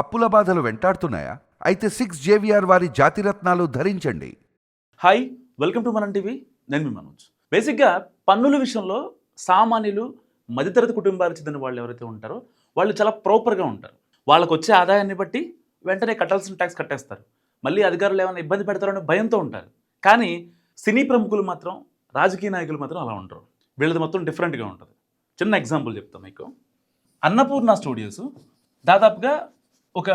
అప్పుల బాధలు వెంటాడుతున్నాయా? అయితే 6 JVR వారి జాతిరత్నాలు ధరించండి. హాయ్, వెల్కమ్ టు మనం టీవీ. నేను మీ మనోజ్. బేసిక్గా పన్నుల విషయంలో సామాన్యులు, మధ్యతరగతి కుటుంబాలకు చెందిన వాళ్ళు ఎవరైతే ఉంటారో వాళ్ళు చాలా ప్రాపర్గా ఉంటారు. వాళ్ళకు వచ్చే ఆదాయాన్ని బట్టి వెంటనే కట్టాల్సిన ట్యాక్స్ కట్టేస్తారు. మళ్ళీ అధికారులు ఏమైనా ఇబ్బంది పెడతారనే భయంతో ఉంటారు. కానీ సినీ ప్రముఖులు మాత్రం, రాజకీయ నాయకులు మాత్రం అలా ఉంటారు. వీళ్ళది మొత్తం డిఫరెంట్గా ఉంటుంది. చిన్న ఎగ్జాంపుల్ చెప్తాం మీకు. అన్నపూర్ణ స్టూడియోస్ దాదాపుగా ఒక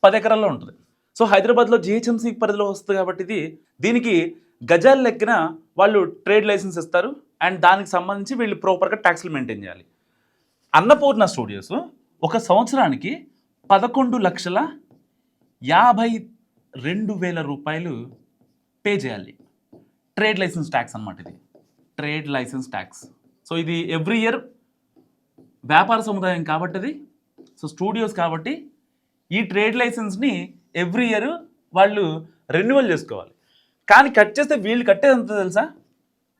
10 ఎకరాల్లో ఉంటుంది. సో హైదరాబాద్లో జిహెచ్ఎంసీ పరిధిలో వస్తుంది కాబట్టి దీనికి గజాల లెక్కన వాళ్ళు ట్రేడ్ లైసెన్స్ ఇస్తారు. అండ్ దానికి సంబంధించి వీళ్ళు ప్రాపర్గా ట్యాక్స్లు మెయింటైన్ చేయాలి. అన్నపూర్ణ స్టూడియోస్ ఒక సంవత్సరానికి 11,52,000 రూపాయలు పే చేయాలి. ట్రేడ్ లైసెన్స్ ట్యాక్స్ అన్నమాట ఇది. Trade licence tax. సో ఇది ఎవ్రీ ఇయర్ వ్యాపార సముదాయం కాబట్టి, సో స్టూడియోస్ కాబట్టి ఈ ట్రేడ్ లైసెన్స్ని ఎవ్రీ ఇయర్ వాళ్ళు రెన్యువల్ చేసుకోవాలి. కానీ కట్ చేస్తే వీళ్ళు కట్టేది ఎంత తెలుసా?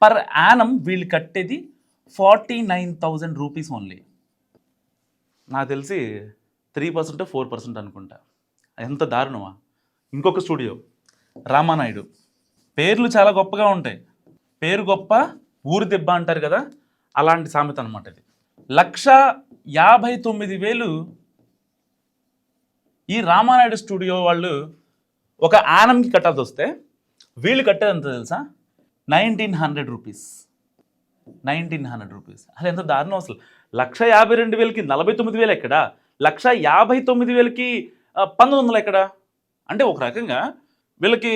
పర్ యానం వీళ్ళు కట్టేది 49,000 రూపీస్ ఓన్లీ. నాకు తెలిసి 3% 4% అనుకుంటా. ఎంత దారుణమా! ఇంకొక స్టూడియో రామానాయుడు. పేర్లు చాలా గొప్పగా ఉంటాయి. పేరు గొప్ప, ఊరు దెబ్బ అంటారు కదా, అలాంటి సామెత అనమాట ఇది. 1,59,000 ఈ రామానాయుడు స్టూడియో వాళ్ళు ఒక యానంకి కట్టాల్సి వస్తే వీళ్ళు కట్టేది ఎంత తెలుసా? 1,900 రూపీస్. 1,900 రూపీస్. అసలు ఎంత దారుణం అసలు. 1,52,000కి 49,000 ఎక్కడా? 1,59,000కి 1,900 ఎక్కడా? అంటే ఒక రకంగా వీళ్ళకి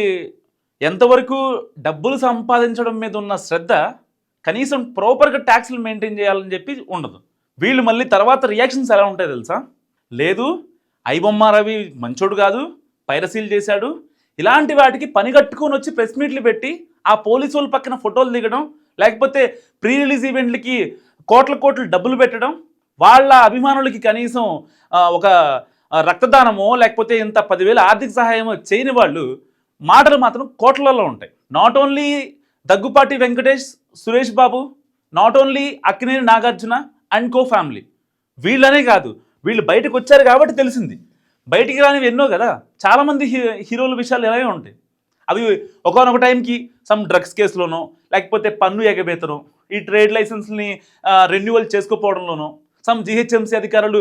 ఎంతవరకు డబ్బులు సంపాదించడం మీద ఉన్న శ్రద్ధ కనీసం ప్రాపర్గా ట్యాక్స్లు మెయింటైన్ చేయాలని చెప్పి ఉండదు. వీళ్ళు మళ్ళీ తర్వాత రియాక్షన్స్ ఎలా ఉంటాయి తెలుసా? లేదు, ఐబొమ్మ రవి మంచోడు కాదు, పైరసీలు చేశాడు, ఇలాంటి వాటికి పని కట్టుకొని వచ్చి ప్రెస్ మీట్లు పెట్టి ఆ పోలీసు వాళ్ళ పక్కన ఫోటోలు దిగడం, లేకపోతే ప్రీ రిలీజ్ ఈవెంట్లకి కోట్ల డబ్బులు పెట్టడం, వాళ్ళ అభిమానులకి కనీసం ఒక రక్తదానమో లేకపోతే ఇంత 10,000 ఆర్థిక సహాయమో చేయని వాళ్ళు మాటలు మాత్రం కోట్లలో ఉంటాయి. Not only Daggubati Venkatesh, Suresh Babu, not only Akkineni Nagarjuna and co family, వీళ్ళనే కాదు, వీళ్ళు బయటకు వచ్చారు కాబట్టి తెలిసింది. బయటికి రానివి ఎన్నో కదా, చాలామంది హీరోల విషయాలు ఎలాగే ఉంటాయి. అవి ఒకనొక టైంకి సమ్ డ్రగ్స్ కేసులోనో లేకపోతే పన్ను ఎగబేతనో, ఈ ట్రేడ్ లైసెన్స్ని రెన్యువల్ చేసుకోపోవడంలోనో, సమ్ జిహెచ్ఎంసీ అధికారులు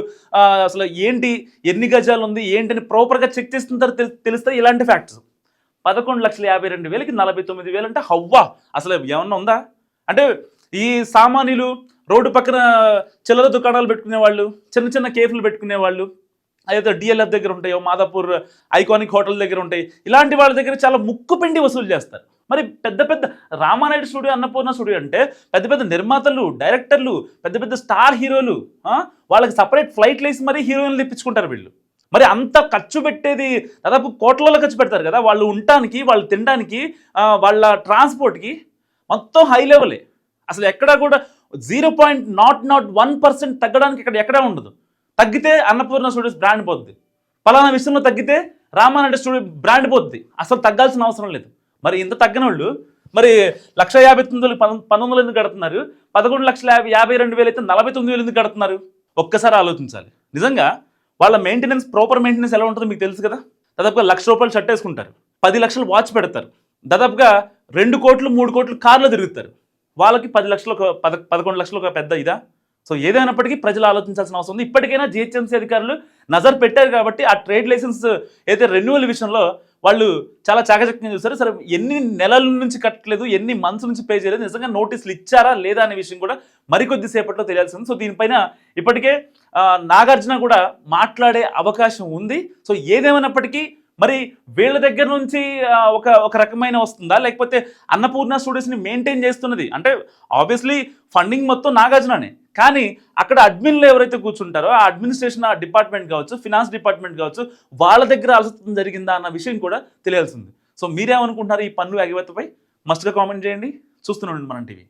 అసలు ఏంటి, ఎన్ని గజాలు ఉంది ఏంటని ప్రాపర్గా చెక్ చేసిన తర్వాత తెలుస్తాయి ఇలాంటి ఫ్యాక్ట్స్. 11,52,000కి 49,000 అంటే హవ్వా, అసలు ఏమన్నా ఉందా? అంటే ఈ సామాన్యులు, రోడ్డు పక్కన చిల్లర దుకాణాలు పెట్టుకునే వాళ్ళు, చిన్న చిన్న కేఫ్లు పెట్టుకునే వాళ్ళు, అయితే డిఎల్ఎఫ్ దగ్గర ఉంటాయో, మాదాపూర్ ఐకానిక్ హోటల్ దగ్గర ఉంటాయి, ఇలాంటి వాళ్ళ దగ్గర చాలా ముక్కు పిండి వసూలు చేస్తారు. మరి పెద్ద పెద్ద రామానాయుడు స్టూడియో, అన్నపూర్ణ స్టూడియో అంటే పెద్ద పెద్ద నిర్మాతలు, డైరెక్టర్లు, పెద్ద పెద్ద స్టార్ హీరోలు, వాళ్ళకి సపరేట్ ఫ్లైట్లు వేసి మరీ హీరోయిన్లు తెప్పించుకుంటారు వీళ్ళు. మరి అంత ఖర్చు పెట్టేది దాదాపు కోట్లలో ఖర్చు పెడతారు కదా, వాళ్ళు ఉండటానికి, వాళ్ళు తినడానికి, వాళ్ళ ట్రాన్స్పోర్ట్కి మొత్తం హై లెవెలే. అసలు ఎక్కడా కూడా 0.001% తగ్గడానికి ఇక్కడ ఎక్కడా ఉండదు. తగ్గితే అన్నపూర్ణ స్టూడియోస్ బ్రాండ్ పోద్ది, పలానా విషయంలో తగ్గితే రామానాయుడు స్టూడియో బ్రాండ్ పోద్ది. అసలు తగ్గాల్సిన అవసరం లేదు. మరి ఇంత తగ్గిన వాళ్ళు మరి 1,59,000 19,000 ఎందుకు కడుతున్నారు? 11,52,000 అయితే 49,000 ఎందుకు కడుతున్నారు? ఒక్కసారి ఆలోచించాలి. నిజంగా వాళ్ళ మెయింటెనెన్స్, ప్రాపర్ మెయింటెనెన్స్ ఎలా ఉంటుందో మీకు తెలుసు కదా. దాదాపుగా 1,00,000 రూపాయలు షర్ట్ వేసుకుంటారు, 10 లక్షలు వాచ్ పెడతారు, దాదాపుగా 2 కోట్లు 3 కోట్లు కార్లో తిరుగుతారు. వాళ్ళకి 10 లక్షలు 11 లక్షలు ఒక పెద్ద ఇదా? సో ఏదైనప్పటికీ ప్రజలు ఆలోచించాల్సిన అవసరం ఉంది. ఇప్పటికైనా జిహెచ్ఎంసీ అధికారులు నజర్ పెట్టారు కాబట్టి ఆ ట్రేడ్ లైసెన్స్ అయితే రెన్యువల్ విషయంలో వాళ్ళు చాలా చాకచక్యంగా చూస్తారు. సరే, ఎన్ని నెలల నుంచి కట్టలేదు, ఎన్ని మంత్స్ నుంచి పే చేయలేదు, నిజంగా నోటీసులు ఇచ్చారా లేదా అనే విషయం కూడా మరికొద్ది సేపట్లో తెలియాల్సి ఉంది. సో దీనిపైన ఇప్పటికే నాగార్జున కూడా మాట్లాడే అవకాశం ఉంది. సో ఏదేమైనప్పటికీ మరి వీళ్ళ దగ్గర నుంచి ఒక రకమైన వస్తుందా, లేకపోతే అన్నపూర్ణ స్టూడియోస్ని మెయింటైన్ చేస్తున్నది అంటే ఆబ్వియస్లీ ఫండింగ్ మొత్తం నాగార్జుననే, కానీ అక్కడ అడ్మిన్లు ఎవరైతే కూర్చుంటారో ఆ అడ్మినిస్ట్రేషన్ డిపార్ట్మెంట్ కావచ్చు, ఫినాన్స్ డిపార్ట్మెంట్ కావచ్చు, వాళ్ళ దగ్గర అలసత్వం జరిగిందా అన్న విషయం కూడా తెలియాల్సింది. సో మీరేమనుకుంటున్నారు ఈ పన్ను ఎగవేతపై? మస్ట్గా కామెంట్ చేయండి. చూస్తూనే ఉండండి మనం టీవీ.